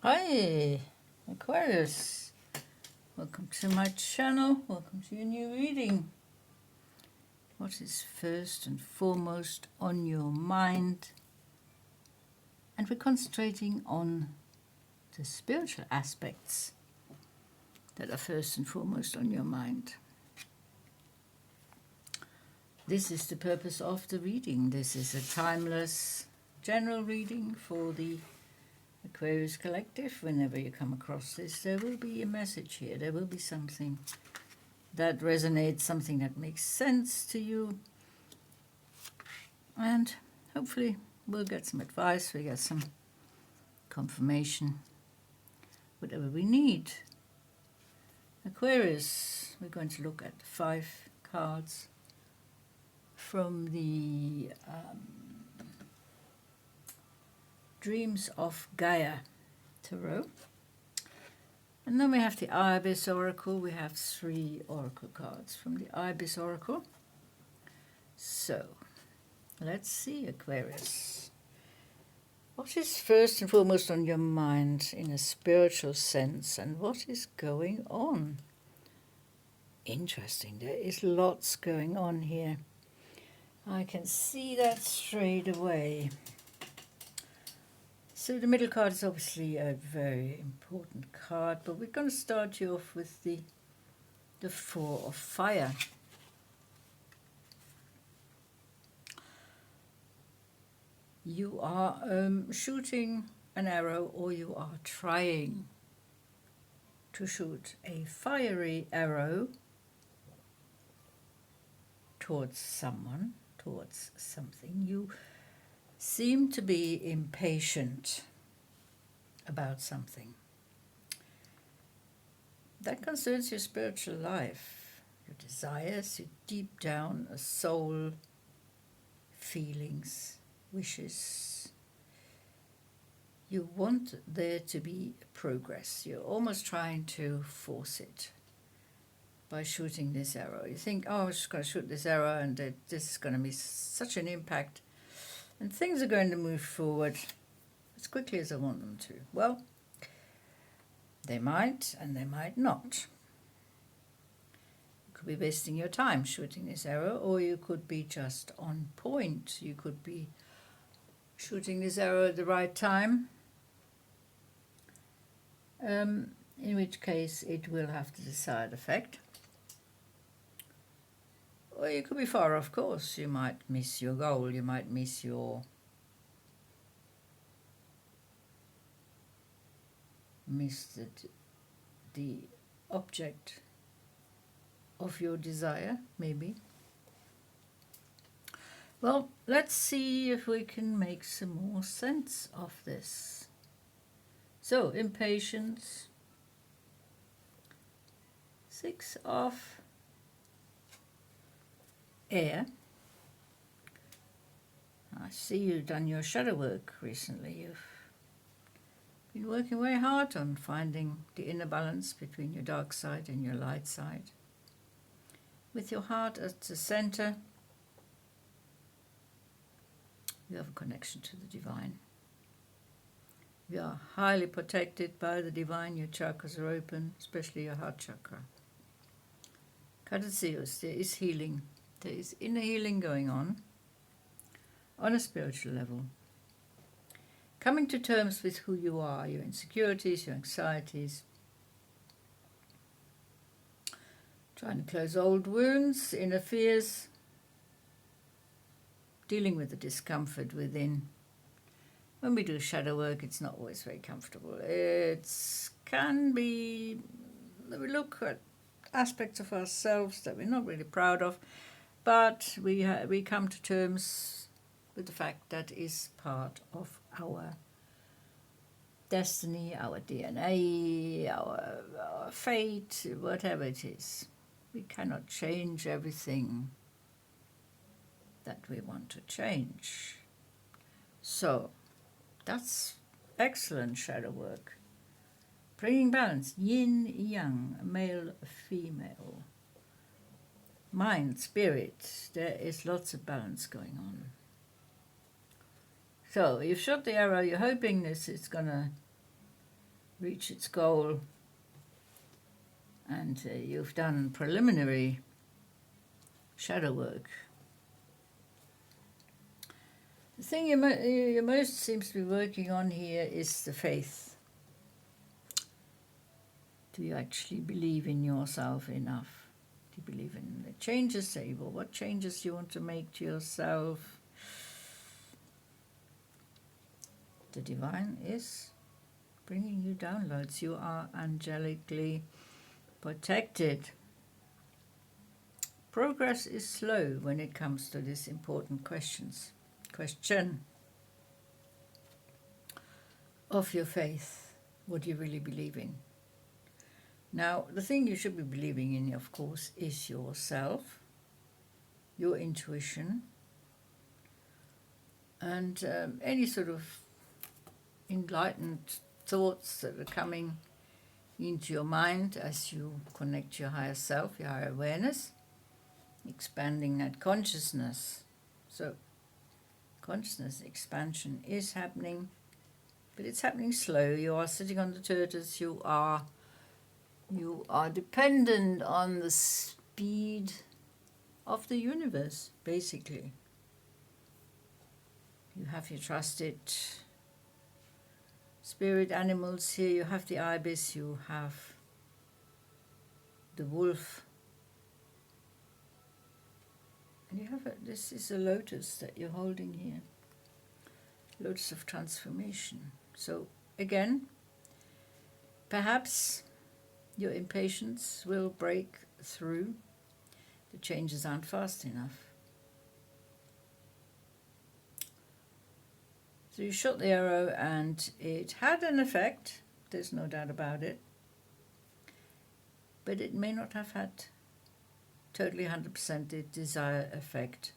Hi, Aquarius. Welcome to my channel. Welcome to your new reading. What is first and foremost on your mind? And we're concentrating on the spiritual aspects that are first and foremost on your mind. This is the purpose of the reading. This is a timeless general reading for the Aquarius Collective. Whenever you come across this, there will be a message here. There will be something that resonates, something that makes sense to you. And hopefully we'll get some advice, we get some confirmation, whatever we need. Aquarius, we're going to look at 5 cards from the Dreams of Gaia Tarot. And then we have the Ibis Oracle. We have 3 Oracle cards from the Ibis Oracle. So, let's see, Aquarius. What is first and foremost on your mind in a spiritual sense, and what is going on? Interesting, there is lots going on here. I can see that straight away. So the middle card is obviously a very important card, but we're going to start you off with the 4 of Fire. You are shooting an arrow, or you are trying to shoot a fiery arrow towards someone, towards something. You seem to be impatient about something. That concerns your spiritual life, your desires, your deep down soul feelings, wishes. You want there to be progress. You're almost trying to force it by shooting this arrow. You think, oh, I'm just going to shoot this arrow and this is going to be such an impact and things are going to move forward as quickly as I want them to. Well, they might and they might not. You could be wasting your time shooting this arrow, or you could be just on point. You could be shooting this arrow at the right time, in which case it will have the desired effect. Or you could be far off course. You might miss your goal. You might miss the object of your desire, maybe. Well, let's see if we can make some more sense of this. So, impatience. 6 of Air. I see you've done your shadow work recently. You've been working very hard on finding the inner balance between your dark side and your light side. With your heart at the center, you have a connection to the divine. You are highly protected by the divine. Your chakras are open, especially your heart chakra. Cardaceus, there is healing. There is inner healing going on a spiritual level. Coming to terms with who you are, your insecurities, your anxieties. Trying to close old wounds, inner fears. Dealing with the discomfort within. When we do shadow work, it's not always very comfortable. It can be, we look at aspects of ourselves that we're not really proud of, but we come to terms with the fact that is part of our destiny, our DNA, our fate, whatever it is. We cannot change everything that we want to change. So, that's excellent shadow work. Bringing balance, yin, yang, male, female. Mind, spirit, there is lots of balance going on. So, you've shot the arrow, you're hoping this is going to reach its goal, and you've done preliminary shadow work. The thing you most seems to be working on here is the faith. Do you actually believe in yourself enough? Do you believe in the changes that what changes you want to make to yourself? The divine is bringing you downloads. You are angelically protected. Progress is slow when it comes to this important question of your faith. What do you really believe in? Now, the thing you should be believing in, of course, is yourself, your intuition, and any sort of enlightened thoughts that are coming into your mind as you connect to your higher self, your higher awareness, expanding that consciousness. So consciousness expansion is happening, but it's happening slow. You are sitting on the turtles. You are dependent on the speed of the universe, basically. You have your trusted spirit animals here. You have the Ibis, you have the wolf, and you have this is a lotus that you're holding here. Lotus of transformation. So again, perhaps your impatience will break through. The changes aren't fast enough. So you shot the arrow and it had an effect, there's no doubt about it. But it may not have had totally 100% the desired effect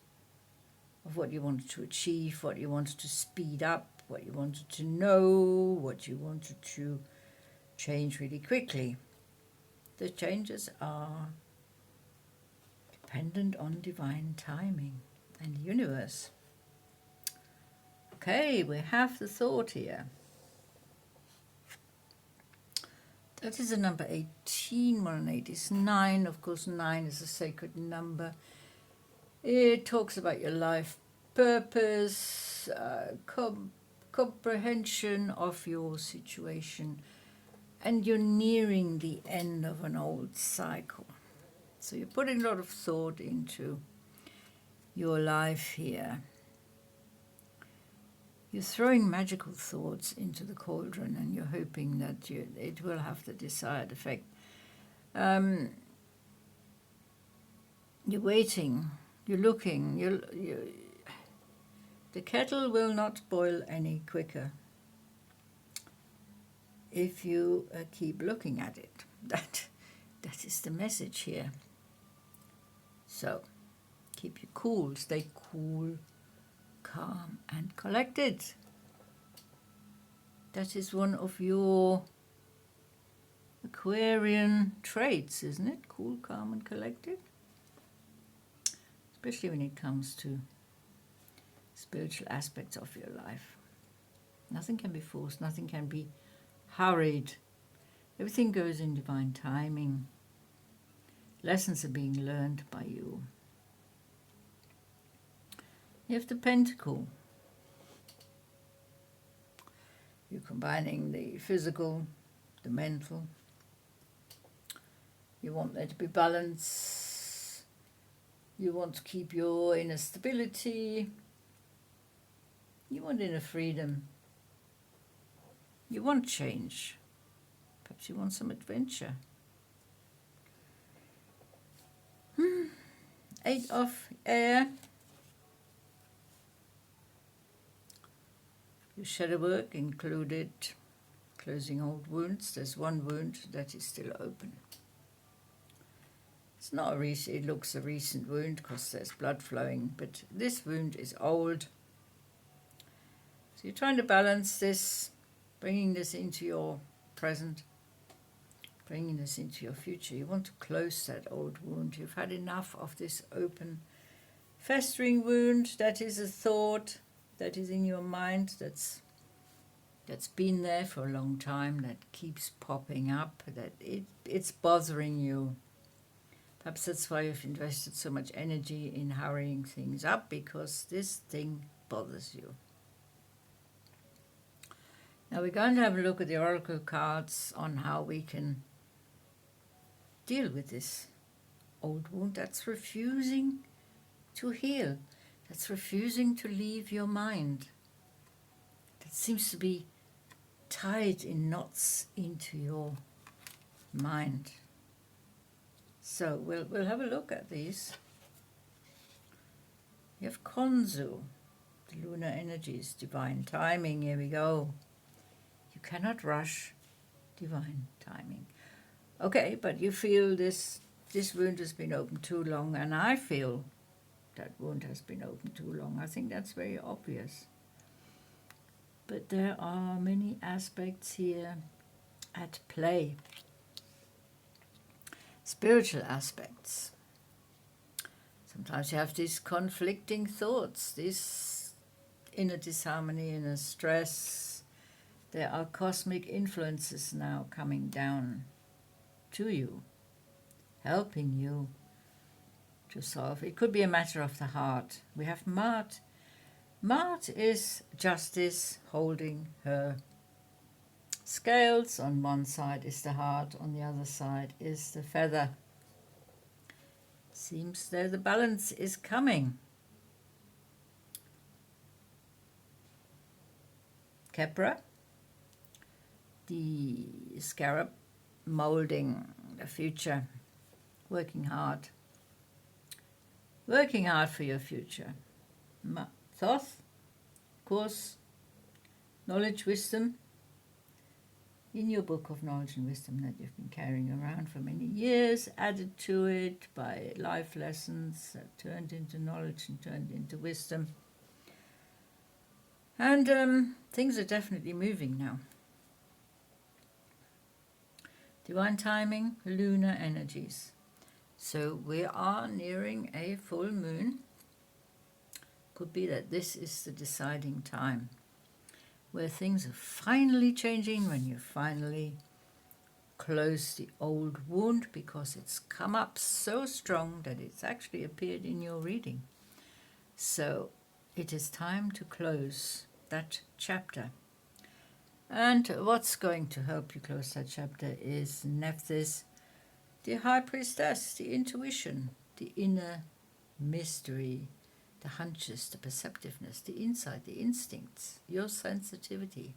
of what you wanted to achieve, what you wanted to speed up, what you wanted to know, what you wanted to change really quickly. The changes are dependent on divine timing and the universe. Okay, we have the thought here. That is a number 18, 1 and 8 is 9. Of course, 9 is a sacred number. It talks about your life purpose, comprehension of your situation, and you're nearing the end of an old cycle. So you're putting a lot of thought into your life here. You're throwing magical thoughts into the cauldron and you're hoping that it will have the desired effect. You're waiting, you're looking, the kettle will not boil any quicker if you keep looking at it. That is the message here. So keep you cool, stay cool, calm and collected. That is one of your Aquarian traits, isn't it? Cool, calm and collected. Especially when it comes to spiritual aspects of your life. Nothing can be forced, nothing can be hurried. Everything goes in divine timing. Lessons are being learned by you. You have the Pentacle. You're combining the physical, the mental. You want there to be balance. You want to keep your inner stability. You want inner freedom. You want change. Perhaps you want some adventure. 8 of air. Your shadow work included closing old wounds. There's one wound that is still open. It's not it looks a recent wound because there's blood flowing, but this wound is old. So you're trying to balance this, bringing this into your present, bringing this into your future. You want to close that old wound. You've had enough of this open, festering wound. That is a thought that is in your mind that's that's been there for a long time, that keeps popping up, that it's bothering you. Perhaps that's why you've invested so much energy in hurrying things up, because this thing bothers you. Now we're going to have a look at the oracle cards on how we can deal with this old wound that's refusing to heal, that's refusing to leave your mind, that seems to be tied in knots into your mind. So we'll have a look at these. You have Konzu, the lunar energies, divine timing. Here we go. You cannot rush divine timing. Okay, but you feel this wound has been open too long, and I feel that wound has been open too long. I think that's very obvious. But there are many aspects here at play. Spiritual aspects. Sometimes you have these conflicting thoughts, this inner disharmony, inner stress. There are cosmic influences now coming down to you, helping you to solve. It could be a matter of the heart. We have Mart. Mart is justice holding her scales. On one side is the heart, on the other side is the feather. Seems that the balance is coming. Kepra, the scarab, molding the future, working hard for your future. Thoth, of course, knowledge, wisdom, in your book of knowledge and wisdom that you've been carrying around for many years, added to it by life lessons that turned into knowledge and turned into wisdom. And things are definitely moving now. Divine timing, lunar energies. So we are nearing a full moon. Could be that this is the deciding time where things are finally changing, when you finally close the old wound, because it's come up so strong that it's actually appeared in your reading. So it is time to close that chapter. And what's going to help you close that chapter is Nephthys, the High Priestess, the intuition, the inner mystery, the hunches, the perceptiveness, the insight, the instincts, your sensitivity,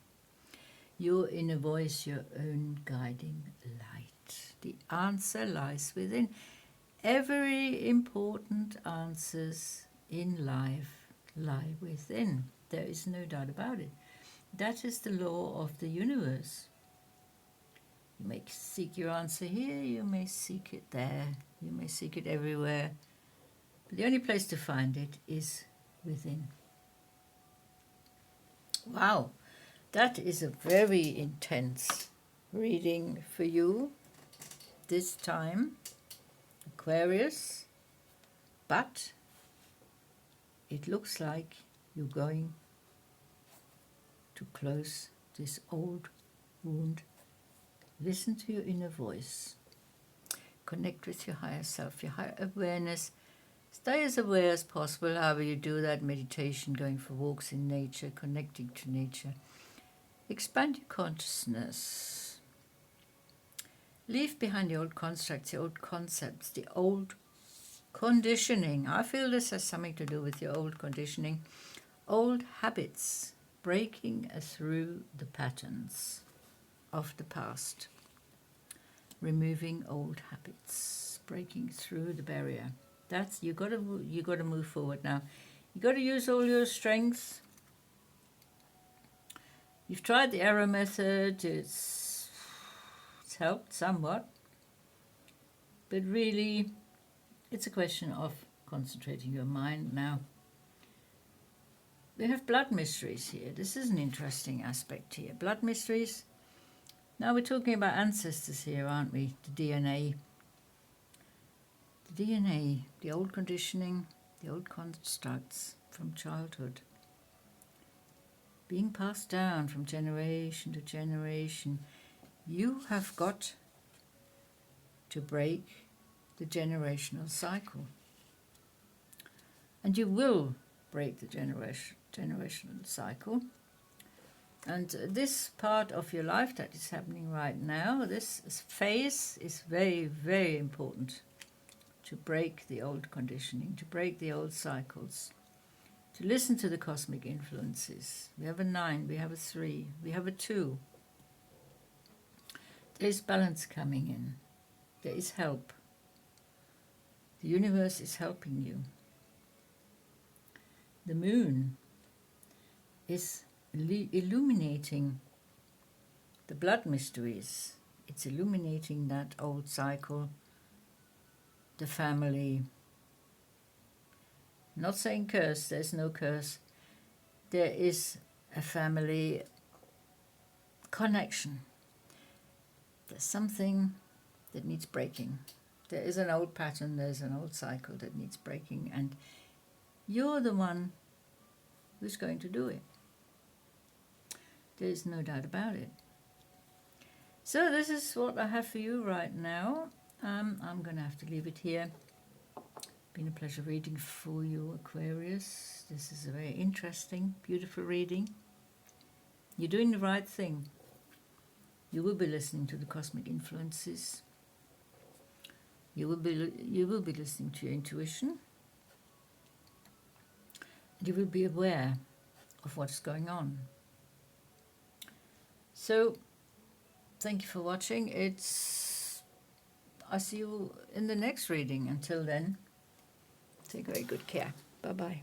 your inner voice, your own guiding light. The answer lies within. Every important answers in life lie within. There is no doubt about it. That is the law of the universe. You may seek your answer here, you may seek it there, you may seek it everywhere. But the only place to find it is within. Wow, that is a very intense reading for you this time, Aquarius. But it looks like you're going to close this old wound. Listen to your inner voice. Connect with your higher self, your higher awareness. Stay as aware as possible, however you do that. Meditation, going for walks in nature, connecting to nature. Expand your consciousness. Leave behind the old constructs, the old concepts, the old conditioning. I feel this has something to do with your old conditioning. Old habits, breaking through the patterns of the past. Removing old habits, breaking through the barrier. That's you got to move forward now. You got to use all your strength. You've tried the arrow method. It's helped somewhat, but really, it's a question of concentrating your mind now. We have blood mysteries here. This is an interesting aspect here. Blood mysteries. Now we're talking about ancestors here, aren't we? The DNA. The DNA, the old conditioning, the old constructs from childhood. being passed down from generation to generation. You have got to break the generational cycle. And you will break the generational cycle. And this part of your life that is happening right now, this phase is very, very important to break the old conditioning, to break the old cycles, to listen to the cosmic influences. We have a 9, we have a 3, we have a 2. There is balance coming in. There is help. The universe is helping you. The moon is illuminating the blood mysteries. It's illuminating that old cycle, the family. Not saying curse, there's no curse. There is a family connection. There's something that needs breaking. There is an old pattern, there's an old cycle that needs breaking, and you're the one who's going to do it. There's no doubt about it. So this is what I have for you right now. I'm going to have to leave it here. Been a pleasure reading for you, Aquarius. This is a very interesting, beautiful reading. You're doing the right thing. You will be listening to the cosmic influences. You will be listening to your intuition. You will be aware of what's going on. So, thank you for watching. I'll see you in the next reading. Until then, take very good care. Bye-bye.